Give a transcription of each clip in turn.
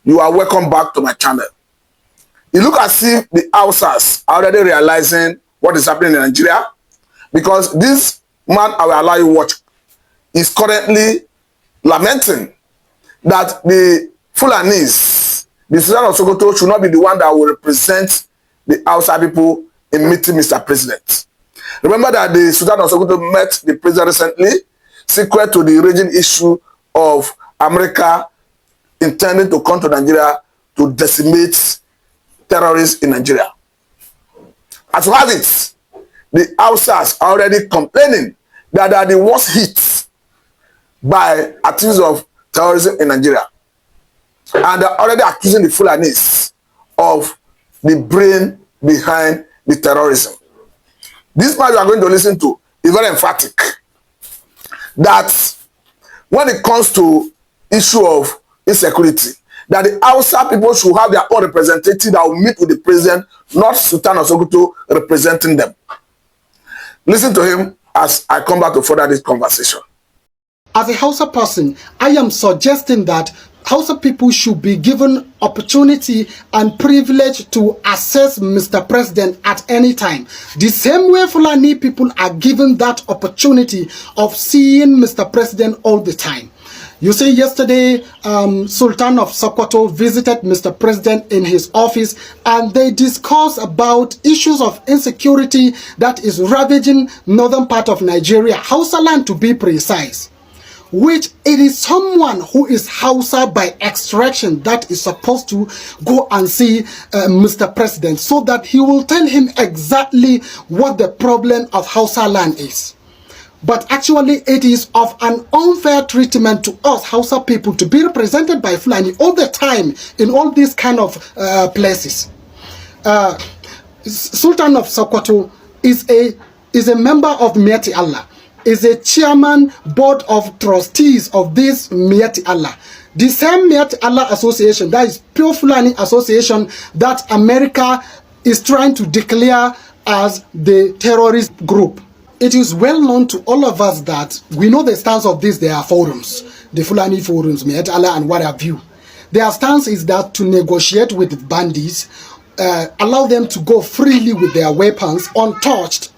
You are welcome back to my channel. You look as if the Hausas are already realizing what is happening in Nigeria, because this man I will allow you watch is currently lamenting that the Fulanis, the Sultan of Sokoto, should not be the one that will represent the Hausa people in meeting Mr. President. Remember that the Sultan of Sokoto met the president recently, secret to the raging issue of America intending to come to Nigeria to decimate terrorists in Nigeria. As you have it, the Hausas are already complaining that they are the worst hit by activities of terrorism in Nigeria. And they are already accusing the Fulanis of the brain behind the terrorism. This man you are going to listen to is very emphatic that when it comes to issue of insecurity, that the Hausa people should have their own representative that will meet with the president, not Sultan of Sokoto representing them. Listen to him as I come back to further this conversation. As a Hausa person, I am suggesting that Hausa people should be given opportunity and privilege to assess Mr. President at any time. The same way Fulani people are given that opportunity of seeing Mr. President all the time. You see, yesterday, Sultan of Sokoto visited Mr. President in his office, and they discussed about issues of insecurity that is ravaging northern part of Nigeria, Hausa land to be precise. Which it is someone who is Hausa by extraction that is supposed to go and see Mr. President, so that he will tell him exactly what the problem of Hausa land is. But actually it is of an unfair treatment to us Hausa people to be represented by Fulani all the time in all these kind of places. Sultan of Sokoto is a member of Mieti Allah, is a chairman board of trustees of this Mieti Allah. The same Mieti Allah association, that is Pure Fulani association that America is trying to declare as the terrorist group. It is well known to all of us that we know the stance of this. There are forums, the Fulani forums, Mieti Allah and what have you. Their stance is that to negotiate with bandits, allow them to go freely with their weapons untouched,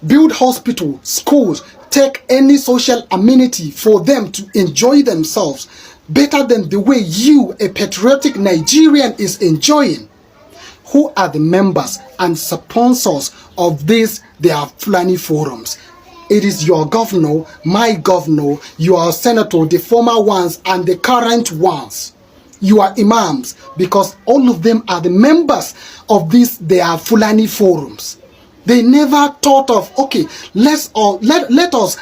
build hospitals, schools, take any social amenity for them to enjoy themselves better than the way you, a patriotic Nigerian, is enjoying. Who are the members and sponsors of this, their Fulani forums? It is your governor, my governor, your senator, the former ones and the current ones. You are imams, because all of them are the members of this, their Fulani forums. They never thought of, okay, let us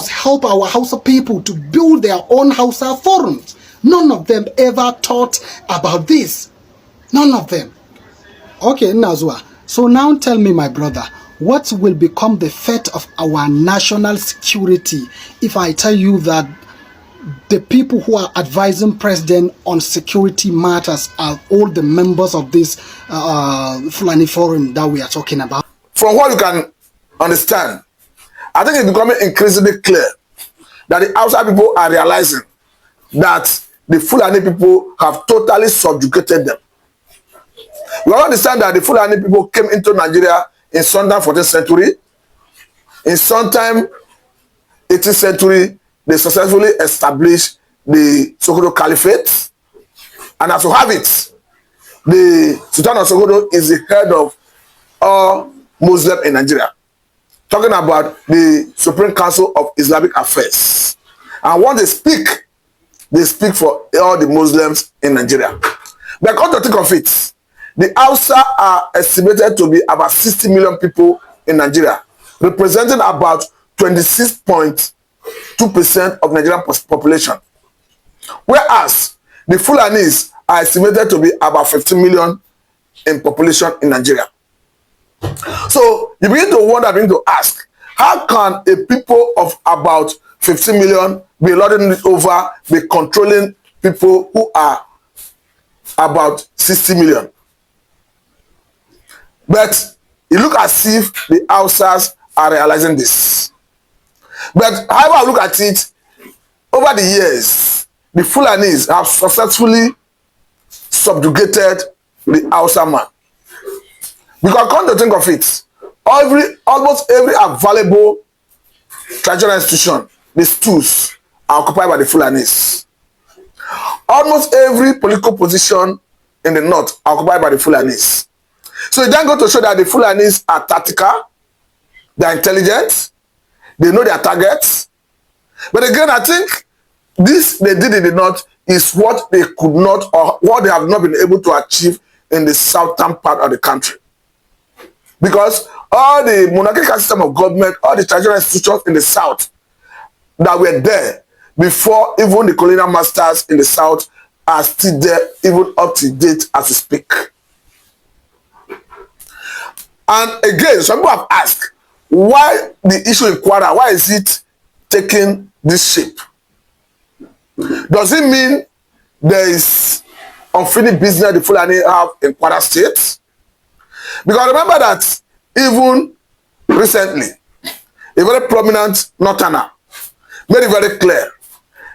help our Hausa people to build their own Hausa forums. None of them ever thought about this. None of them. Okay, Nazwa. So now tell me, my brother, what will become the fate of our national security if I tell you that the people who are advising president on security matters are all the members of this Fulani forum that we are talking about? From what you can understand, I think it's becoming increasingly clear that the Hausa people are realizing that the Fulani people have totally subjugated them. We all understand that the Fulani people came into Nigeria in sometime 14th century. In sometime 18th century, they successfully established the Sokoto Caliphate. And as you have it, the Sultan of Sokoto is the head of all Muslims in Nigeria. Talking about the Supreme Council of Islamic Affairs. And when they speak for all the Muslims in Nigeria. But come to think of it, the Hausa are estimated to be about 60 million people in Nigeria, representing about 26.2% of Nigerian population. Whereas the Fulanis are estimated to be about 15 million in population in Nigeria. So you begin to wonder, begin to ask, how can a people of about 15 million be lording it over, be controlling people who are about 60 million? But it looks as if the Hausas are realizing this. But however I look at it, over the years, the Fulanis have successfully subjugated the Hausa man. Because come to think of it, almost every available traditional institution, the stools, are occupied by the Fulanis. Almost every political position in the north are occupied by the Fulanis. So it then go to show that the Fulanis are tactical, they are intelligent, they know their targets. But again, I think this they did in the north is what they could not, or what they have not been able to achieve in the southern part of the country. Because all the monarchical system of government, all the traditional institutions in the south that were there before even the colonial masters in the south are still there, even up to date as we speak. And again, some people have asked, why the issue in Kwara, why is it taking this shape? Does it mean there is unfinished business the Fulani have in Kwara State? Because remember that even recently, a very prominent northerner made it very clear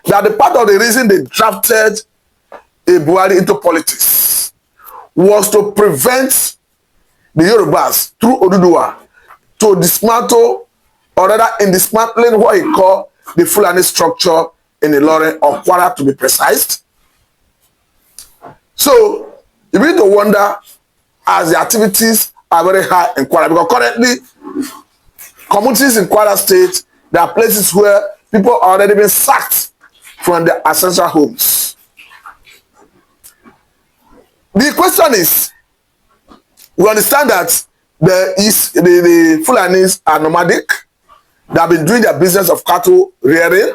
that the part of the reason they drafted a Buhari into politics was to prevent the Yorubas through Oduduwa to dismantle, or rather in dismantling what he called the Fulani structure in the Ilorin or Kwara to be precise. So you begin to wonder, as the activities are very high in Kwara, because currently communities in Kwara State, there are places where people are already been sacked from their ancestral homes. The question is, we understand that the Fulanis are nomadic. They have been doing their business of cattle rearing.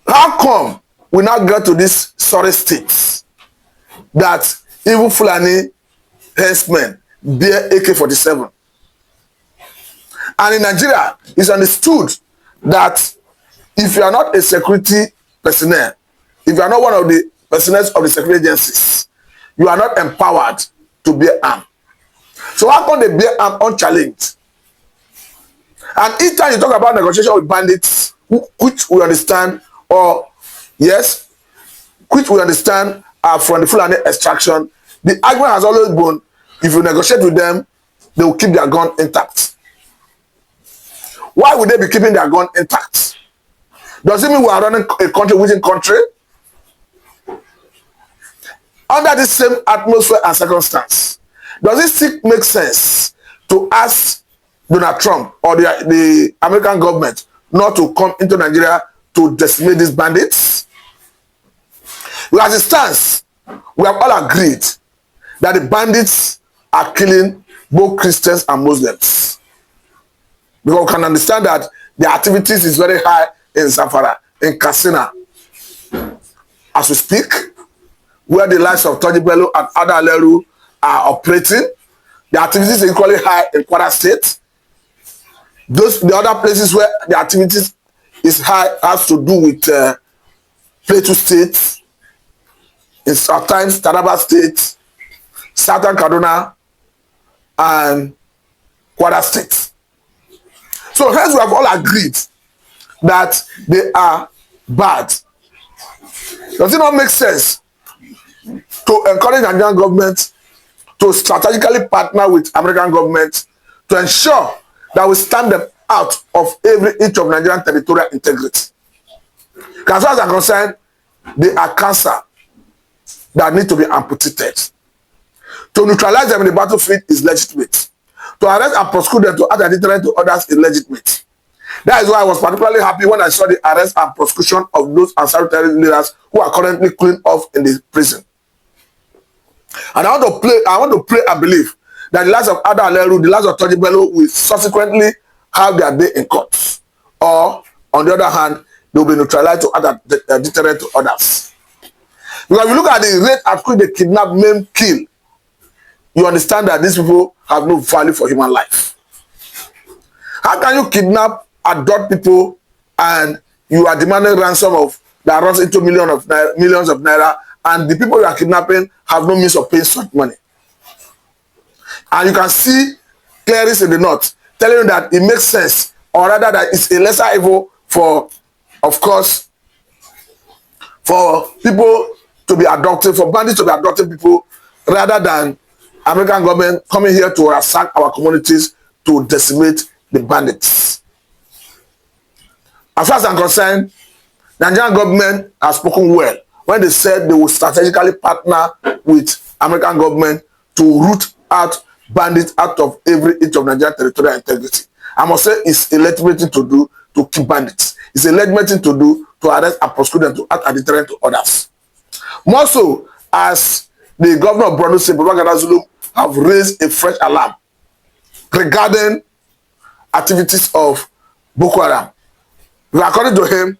How come we now get to this sorry state that even Fulani herdsmen bear AK-47? And in Nigeria, it's understood that if you are not a security personnel, if you are not one of the personnel of the security agencies, you are not empowered to bear arms. So how come they bear arms unchallenged? And each time you talk about negotiation with bandits, which we understand, or yes, which we understand are from the Fulani extraction, the argument has always been, if you negotiate with them, they will keep their gun intact. Why would they be keeping their gun intact? Does it mean we are running a country within country? Under this same atmosphere and circumstance, does it still make sense to ask Donald Trump or the American government not to come into Nigeria to decimate these bandits? Well, as it stands, we have all agreed that the bandits are killing both Christians and Muslims. Because we can understand that the activities is very high in Zamfara, in Katsina, as we speak, where the likes of Toji Bello and Ada Aleru are operating. The activities are equally high in Kwara State. The other places where the activities is high has to do with Plateau State, in sometimes Taraba State, Southern Kaduna, and Kwara State. So hence we have all agreed that they are bad. Does it not make sense to encourage the Nigerian government to strategically partner with American government to ensure that we stand them out of every inch of Nigerian territorial integrity? As far as I'm concerned, they are cancer that need to be amputated. To neutralize them in the battlefield is legitimate. To arrest and prosecute them to add a deterrent to others is legitimate. That is why I was particularly happy when I saw the arrest and prosecution of those Ansar terrorist leaders who are currently cleaned off in the prison. And I want to pray and believe that the last of Ada Aleru, the last of Toji Bello will subsequently have their day in court. Or, on the other hand, they will be neutralized to add a deterrent to others. Because if you look at the rate at which they kidnap, maim, kill, you understand that these people have no value for human life. How can you kidnap, abduct people, and you are demanding ransom of that runs into millions of naira, and the people you are kidnapping have no means of paying such money? And you can see clerics in the north telling you that it makes sense, or rather that it's a lesser evil for, of course, for people to be adopted, for bandits to be adopting people rather than American government coming here to ransack our communities to decimate the bandits. As far as I'm concerned, the Nigerian government has spoken well when they said they will strategically partner with American government to root out bandits out of every inch of Nigerian territorial integrity. I must say it's a legitimate thing to do to keep bandits. It's a legitimate thing to do to arrest and prosecute them to act as a deterrent to others. More so, as the governor of Borno State, Babagana Zulu, have raised a fresh alarm regarding activities of Boko Haram. According to him,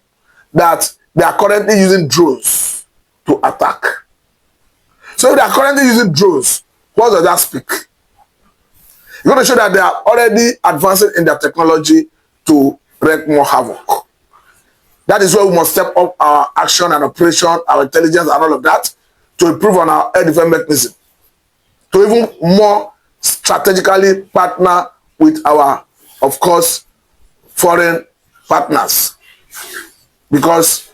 that they are currently using drones to attack. So if they are currently using drones, what does that speak? It's going to show that they are already advancing in their technology to wreak more havoc. That is where we must step up our action and operation, our intelligence and all of that to improve on our air defense mechanism, to even more strategically partner with our, of course, foreign partners. Because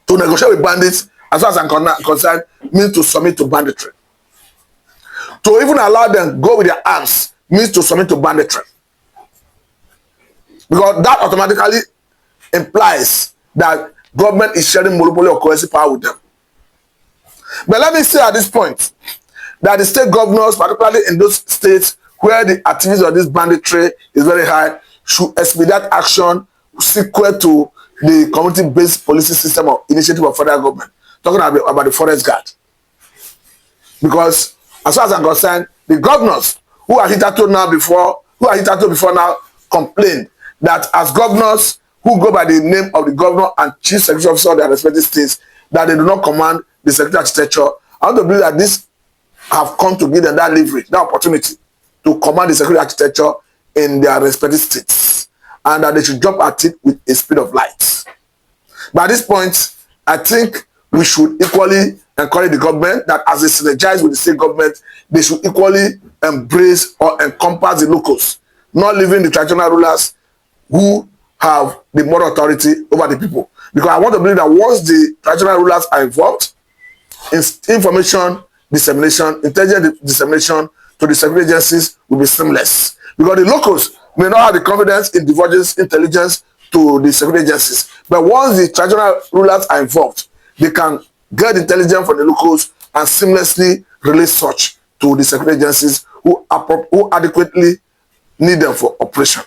to negotiate with bandits, as far as I'm concerned, means to submit to banditry. To even allow them go with their arms means to submit to banditry. Because that automatically implies that government is sharing monopoly or coercive power with them. But let me say at this point that the state governors, particularly in those states where the activities of this banditry is very high, should expedite action sequel to the community-based policing system or initiative of federal government. Talking about the forest guard. Because as far as I'm concerned, the governors who are hitherto before now complained that as governors who go by the name of the governor and chief security officer of their respective states, that they do not command the security architecture. I want to believe that this have come to give them that leverage, that opportunity to command the security architecture in their respective states, and that they should jump at it with a speed of light. But at this point, I think we should equally encourage the government that as they synergize with the state government, they should equally embrace or encompass the locals, not leaving the traditional rulers who have the moral authority over the people. Because I want to believe that once the traditional rulers are involved, information dissemination, intelligence dissemination to the security agencies will be seamless. Because the locals may not have the confidence in divulging intelligence to the security agencies. But once the traditional rulers are involved, they can get intelligence from the locals and seamlessly release such to the security agencies who adequately need them for operation.